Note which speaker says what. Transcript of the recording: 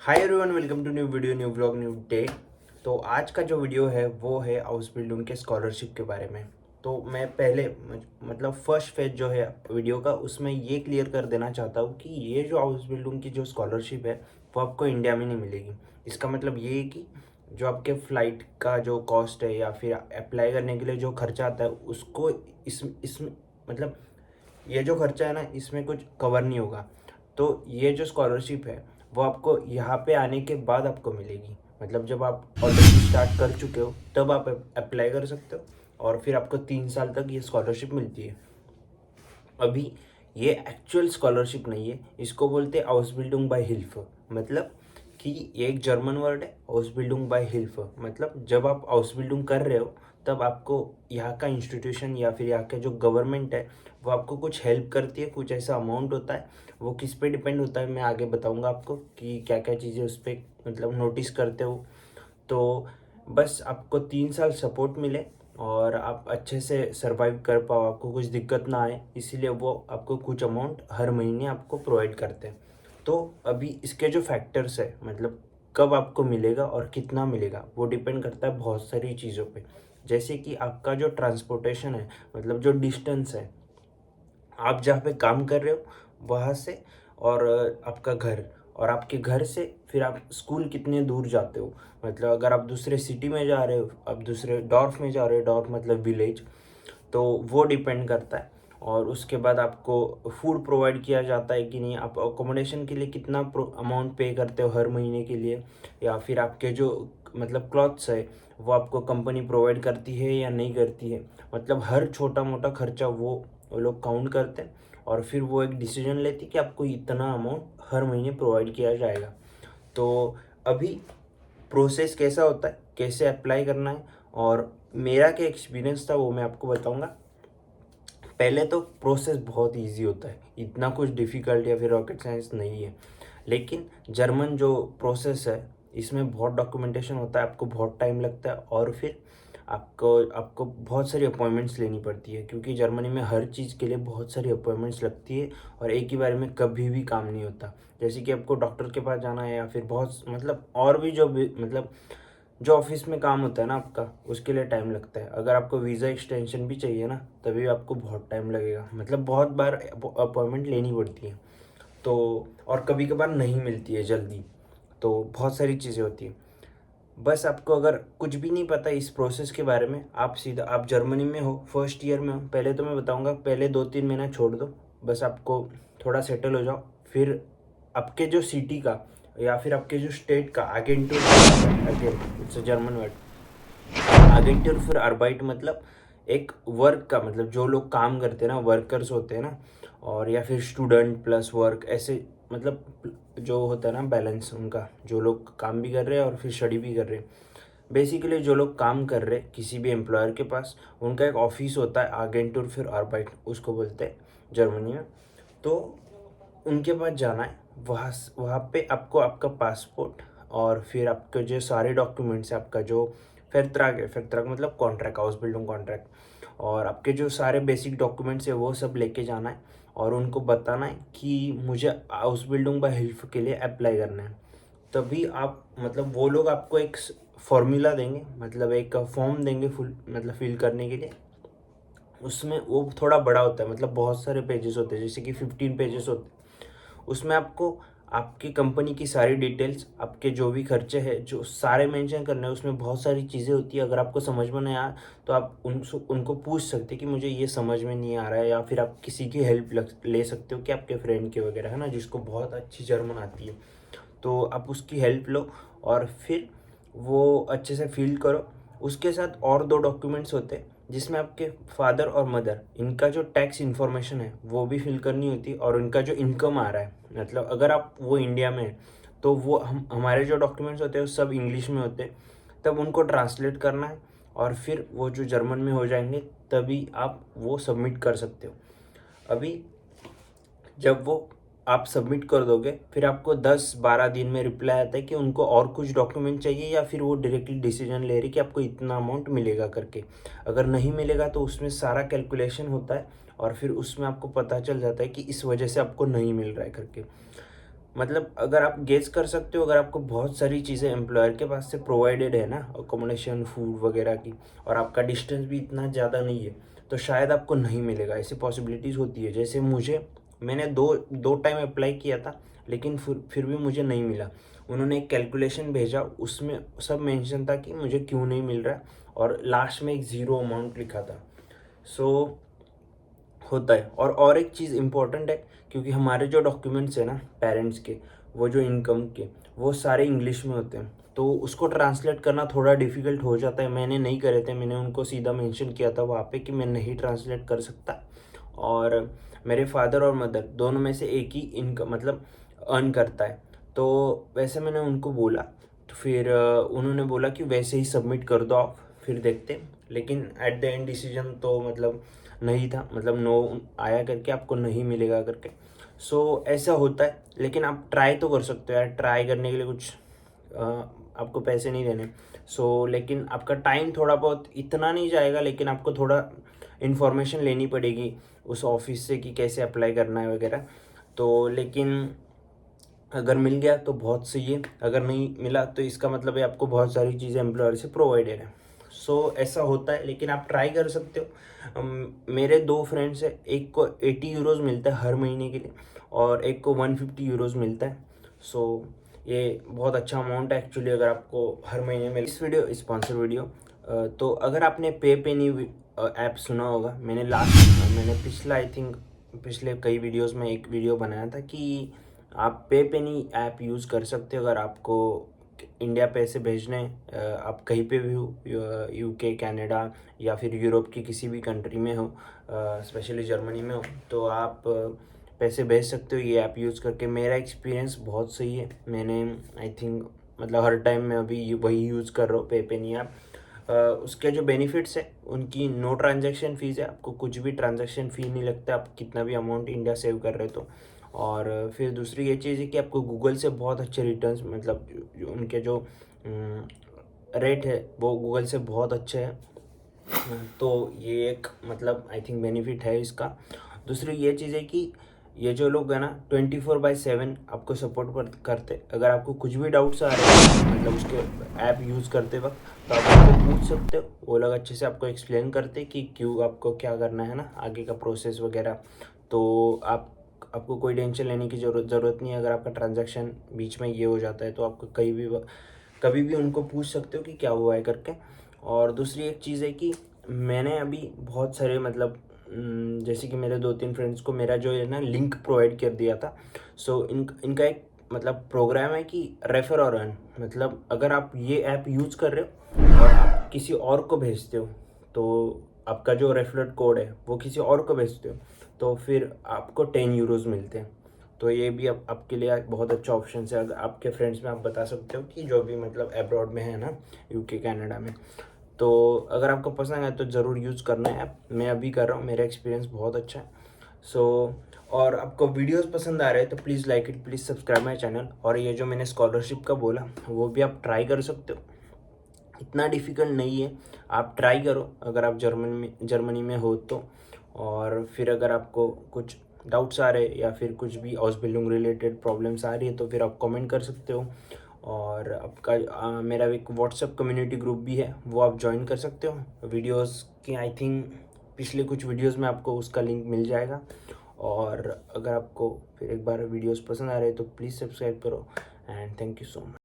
Speaker 1: Hi everyone, welcome to new video, new vlog, new day. तो आज का जो वीडियो है वो है हाउस बिल्डिंग के स्कॉलरशिप के बारे में। तो मैं पहले मतलब फर्स्ट फेज जो है वीडियो का उसमें ये क्लियर कर देना चाहता हूँ कि ये जो हाउस बिल्डिंग की जो स्कॉलरशिप है वो आपको इंडिया में नहीं मिलेगी। इसका मतलब ये है कि जो आपके फ़्लाइट का जो कॉस्ट है या फिर अप्लाई करने के लिए जो खर्चा आता है उसको इसमें मतलब ये जो खर्चा है ना इसमें कुछ कवर नहीं होगा। तो ये जो स्कॉलरशिप है वो आपको यहाँ पे आने के बाद आपको मिलेगी। मतलब जब आप ऑलरेडी स्टार्ट कर चुके हो तब आप अप्लाई कर सकते हो और फिर आपको 3 साल तक ये स्कॉलरशिप मिलती है। अभी ये एक्चुअल स्कॉलरशिप नहीं है, इसको बोलते हैं हाउस बिल्डिंग बाय हिल्फ। मतलब कि ये एक जर्मन वर्ड है, हाउस बिल्डिंग बाय हिल्फ। मतलब जब आप हाउस बिल्डिंग कर रहे हो तब आपको यहाँ का इंस्टीट्यूशन या फिर यहाँ का जो गवर्नमेंट है वो आपको कुछ हेल्प करती है, कुछ ऐसा अमाउंट होता है। वो किस पे डिपेंड होता है मैं आगे बताऊंगा आपको कि क्या क्या चीज़ें उस पर मतलब नोटिस करते हो। तो बस आपको 3 साल सपोर्ट मिले और आप अच्छे से सरवाइव कर पाओ, आपको कुछ दिक्कत ना आए, इसीलिए वो आपको कुछ अमाउंट हर महीने आपको प्रोवाइड करते हैं। तो अभी इसके जो फैक्टर्स है मतलब कब आपको मिलेगा और कितना मिलेगा वो डिपेंड करता है बहुत सारी चीज़ों पे। जैसे कि आपका जो ट्रांसपोर्टेशन है मतलब जो डिस्टेंस है आप जहाँ पे काम कर रहे हो वहाँ से, और आपका घर, और आपके घर से फिर आप स्कूल कितने दूर जाते हो। मतलब अगर आप दूसरे सिटी में जा रहे हो, आप दूसरे डॉर्फ में जा रहे हो, डॉर्फ मतलब विलेज, तो वो डिपेंड करता है। और उसके बाद आपको फूड प्रोवाइड किया जाता है कि नहीं, आप अकोमोडेशन के लिए कितना अमाउंट पे करते हो हर महीने के लिए, या फिर आपके जो मतलब क्लॉथ्स है वो आपको कंपनी प्रोवाइड करती है या नहीं करती है। मतलब हर छोटा मोटा खर्चा वो लोग काउंट करते हैं और फिर वो एक डिसीजन लेती है कि आपको इतना अमाउंट हर महीने प्रोवाइड किया जाएगा। तो अभी प्रोसेस कैसा होता है, कैसे अप्लाई करना है और मेरा क्या एक्सपीरियंस था वो मैं आपको बताऊंगा। पहले तो प्रोसेस बहुत इजी होता है, इतना कुछ डिफ़िकल्ट या फिर रॉकेट साइंस नहीं है। लेकिन जर्मन जो प्रोसेस है इसमें बहुत डॉक्यूमेंटेशन होता है, आपको बहुत टाइम लगता है और फिर आपको आपको बहुत सारी अपॉइंटमेंट्स लेनी पड़ती है, क्योंकि जर्मनी में हर चीज़ के लिए बहुत सारी अपॉइंटमेंट्स लगती है और एक ही बार में कभी भी काम नहीं होता। जैसे कि आपको डॉक्टर के पास जाना है या फिर बहुत मतलब और भी जो भी मतलब जो ऑफिस में काम होता है ना आपका उसके लिए टाइम लगता है। अगर आपको वीज़ा एक्सटेंशन भी चाहिए ना तभी आपको बहुत टाइम लगेगा, मतलब बहुत बार अपॉइंटमेंट लेनी पड़ती है। तो और कभी कभार नहीं मिलती है जल्दी, तो बहुत सारी चीज़ें होती हैं। बस आपको अगर कुछ भी नहीं पता इस प्रोसेस के बारे में, आप सीधा आप जर्मनी में हो, फर्स्ट ईयर में हो, पहले तो मैं बताऊंगा पहले 2-3 महीना छोड़ दो, बस आपको थोड़ा सेटल हो जाओ। फिर आपके जो सिटी का या फिर आपके जो स्टेट का आगेंटुर, again it's a German word, आगेंटुर फिर अर्बाइट मतलब एक वर्क का मतलब जो लोग काम करते हैं ना, वर्कर्स होते हैं ना, और या फिर स्टूडेंट प्लस वर्क ऐसे, मतलब जो होता है ना बैलेंस उनका, जो लोग काम भी कर रहे हैं और फिर स्टडी भी कर रहे हैं। बेसिकली जो लोग काम कर रहे हैं किसी भी एम्प्लॉयर के पास, उनका एक ऑफिस होता है आगेंटुर फिर अर्बाइट उसको बोलते हैं जर्मनी में। तो उनके पास जाना है, वहाँ वहाँ पे आपको आपका पासपोर्ट और फिर आपके जो सारे डॉक्यूमेंट्स है, आपका जो फेरत्राग है, फेरत्राग मतलब कॉन्ट्रैक्ट, हाउस बिल्डिंग कॉन्ट्रैक्ट, और आपके जो सारे बेसिक डॉक्यूमेंट्स है वो सब लेके जाना है और उनको बताना है कि मुझे हाउस बिल्डिंग बाय हिल्फ के लिए अप्लाई करना है। तभी आप मतलब वो लोग आपको एक फॉर्मूला देंगे, मतलब एक फॉर्म देंगे फुल मतलब फिल करने के लिए। उसमें वो थोड़ा बड़ा होता है, मतलब बहुत सारे पेजेस होते हैं, जैसे कि 15 पेजेस होते हैं। उसमें आपको आपकी कंपनी की सारी डिटेल्स, आपके जो भी खर्चे हैं जो सारे मेंशन करने हैं। उसमें बहुत सारी चीज़ें होती है, अगर आपको समझ में नहीं आया तो आप उनको पूछ सकते हैं कि मुझे ये समझ में नहीं आ रहा है, या फिर आप किसी की हेल्प ले सकते हो कि आपके फ्रेंड के वगैरह है ना जिसको बहुत अच्छी जर्मन आती है, तो आप उसकी हेल्प लो और फिर वो अच्छे से फिल करो। उसके साथ और 2 डॉक्यूमेंट्स होते हैं जिसमें आपके फादर और मदर इनका जो टैक्स इन्फॉर्मेशन है वो भी फिल करनी होती है, और उनका जो इनकम आ रहा है, मतलब अगर आप वो इंडिया में है तो वो हमारे जो डॉक्यूमेंट्स होते हैं वो सब इंग्लिश में होते हैं, तब उनको ट्रांसलेट करना है और फिर वो जो जर्मन में हो जाएंगे तभी आप वो सबमिट कर सकते हो। अभी जब वो आप सबमिट कर दोगे फिर आपको 10-12 दिन में रिप्लाई आता है कि उनको और कुछ डॉक्यूमेंट चाहिए, या फिर वो डायरेक्टली डिसीजन ले रही कि आपको इतना अमाउंट मिलेगा करके। अगर नहीं मिलेगा तो उसमें सारा कैलकुलेशन होता है और फिर उसमें आपको पता चल जाता है कि इस वजह से आपको नहीं मिल रहा है करके। मतलब अगर आप गेस कर सकते हो, अगर आपको बहुत सारी चीज़ें एम्प्लॉयर के पास से प्रोवाइडेड है ना, अकोमोडेशन, फूड वगैरह की, और आपका डिस्टेंस भी इतना ज़्यादा नहीं है, तो शायद आपको नहीं मिलेगा। ऐसी पॉसिबिलिटीज़ होती है। जैसे मैंने दो दो टाइम अप्लाई किया था, लेकिन फिर भी मुझे नहीं मिला। उन्होंने एक कैलकुलेशन भेजा, उसमें सब मेंशन था कि मुझे क्यों नहीं मिल रहा है, और लास्ट में एक ज़ीरो अमाउंट लिखा था। सो होता है। और एक चीज़ इम्पोर्टेंट है, क्योंकि हमारे जो डॉक्यूमेंट्स हैं ना पेरेंट्स के, वो जो इनकम के, वो सारे इंग्लिश में होते हैं, तो उसको ट्रांसलेट करना थोड़ा डिफ़िकल्ट हो जाता है। मैंने नहीं करे थे, मैंने उनको सीधा मेंशन किया था वहाँ पे कि मैं नहीं ट्रांसलेट कर सकता, और मेरे फादर और मदर दोनों में से एक ही इनकम मतलब अर्न करता है। तो वैसे मैंने उनको बोला, तो फिर उन्होंने बोला कि वैसे ही सबमिट कर दो आप, फिर देखते हैं। लेकिन एट द एंड डिसीजन तो मतलब नहीं था, मतलब नो आया करके, आपको नहीं मिलेगा करके। सो ऐसा होता है। लेकिन आप ट्राई तो कर सकते हो यार, ट्राई करने के लिए कुछ अ, आपको पैसे नहीं देने। लेकिन आपका टाइम थोड़ा बहुत इतना नहीं जाएगा, लेकिन आपको थोड़ा इन्फॉर्मेशन लेनी पड़ेगी उस ऑफिस से कि कैसे अप्लाई करना है वगैरह। तो लेकिन अगर मिल गया तो बहुत सही है, अगर नहीं मिला तो इसका मतलब है आपको बहुत सारी चीज़ें एम्प्लॉयर से प्रोवाइडेड है। ऐसा होता है, लेकिन आप ट्राई कर सकते हो। मेरे दो फ्रेंड्स हैं, एक को 80 यूरोज़ मिलता है हर महीने के लिए, और एक को 150 यूरोज़ मिलता है। सो ये बहुत अच्छा अमाउंट है एक्चुअली, अगर आपको हर महीने में। इस वीडियो स्पॉन्सर वीडियो, तो अगर आपने पे पेनी ऐप सुना होगा, मैंने पिछला आई थिंक पिछले कई वीडियोस में एक वीडियो बनाया था कि आप पे पेनी ऐप यूज़ कर सकते हो अगर आपको इंडिया पैसे भेजने आप कहीं पे भी हो, यूके, कनाडा, या फिर यूरोप की किसी भी कंट्री में हो, स्पेशली जर्मनी में हो, तो आप पैसे भेज सकते हो ये ऐप यूज़ करके। मेरा एक्सपीरियंस बहुत सही है। मैंने आई थिंक मतलब हर टाइम मैं अभी वही यूज़ कर रहा हूँ, पे पेनी ऐप। उसके जो बेनिफिट्स है, उनकी नो ट्रांजैक्शन फ़ीस है, आपको कुछ भी ट्रांजैक्शन फ़ी नहीं लगता, आप कितना भी अमाउंट इंडिया सेव कर रहे हो तो। और फिर दूसरी ये चीज़ है कि आपको गूगल से बहुत अच्छे रिटर्न्स, मतलब उनके जो रेट है वो गूगल से बहुत अच्छे हैं। तो ये एक मतलब आई थिंक बेनिफिट है इसका। दूसरी ये चीज़ है कि ये जो लोग हैं ना 24/7 आपको सपोर्ट करते। अगर आपको कुछ भी डाउट्स आ रहे हैं मतलब उसके ऐप यूज़ करते वक्त, तो आप उनको पूछ सकते हो। वो लोग अच्छे से आपको एक्सप्लेन करते कि क्यों आपको क्या करना है ना, आगे का प्रोसेस वगैरह। तो आपको कोई टेंशन लेने की ज़रूरत नहीं है। अगर आपका ट्रांजैक्शन बीच में ये हो जाता है, तो आपको कभी भी उनको पूछ सकते हो कि क्या हुआ है करके। और दूसरी एक चीज़ है कि मैंने अभी बहुत सारे मतलब जैसे कि मेरे 2-3 फ्रेंड्स को मेरा जो है ना लिंक प्रोवाइड कर दिया था। इनका एक मतलब प्रोग्राम है कि रेफर और अर्न, मतलब अगर आप ये ऐप यूज़ कर रहे हो और आप किसी और को भेजते हो, तो आपका जो रेफरल कोड है वो किसी और को भेजते हो, तो फिर आपको 10 यूरोज़ मिलते हैं। तो ये भी आपके लिए एक बहुत अच्छा ऑप्शन है। अगर आपके फ्रेंड्स में आप बता सकते हो कि जो भी मतलब अब्रॉड में है ना, यूके, कनाडा में। तो अगर आपको पसंद है तो ज़रूर यूज़ करना है ऐप। मैं अभी कर रहा हूँ, मेरा एक्सपीरियंस बहुत अच्छा है। और आपको वीडियोस पसंद आ रहे हैं तो please like it, please subscribe my channel. और ये जो मैंने स्कॉलरशिप का बोला, वो भी आप ट्राई कर सकते हो, इतना डिफ़िकल्ट नहीं है। आप ट्राई करो अगर आप जर्मनी में हो तो। और फिर अगर आपको कुछ डाउट्स आ रहे हैं या फिर कुछ भी हाउस रिलेटेड प्रॉब्लम्स आ रही है, तो फिर आप कमेंट कर सकते हो। और आपका मेरा एक व्हाट्सएप कम्युनिटी ग्रुप भी है, वो आप ज्वाइन कर सकते हो। वीडियोस की आई थिंक पिछले कुछ वीडियोस में आपको उसका लिंक मिल जाएगा। और अगर आपको फिर एक बार वीडियोस पसंद आ रहे हैं तो प्लीज़ सब्सक्राइब करो। And thank you so much.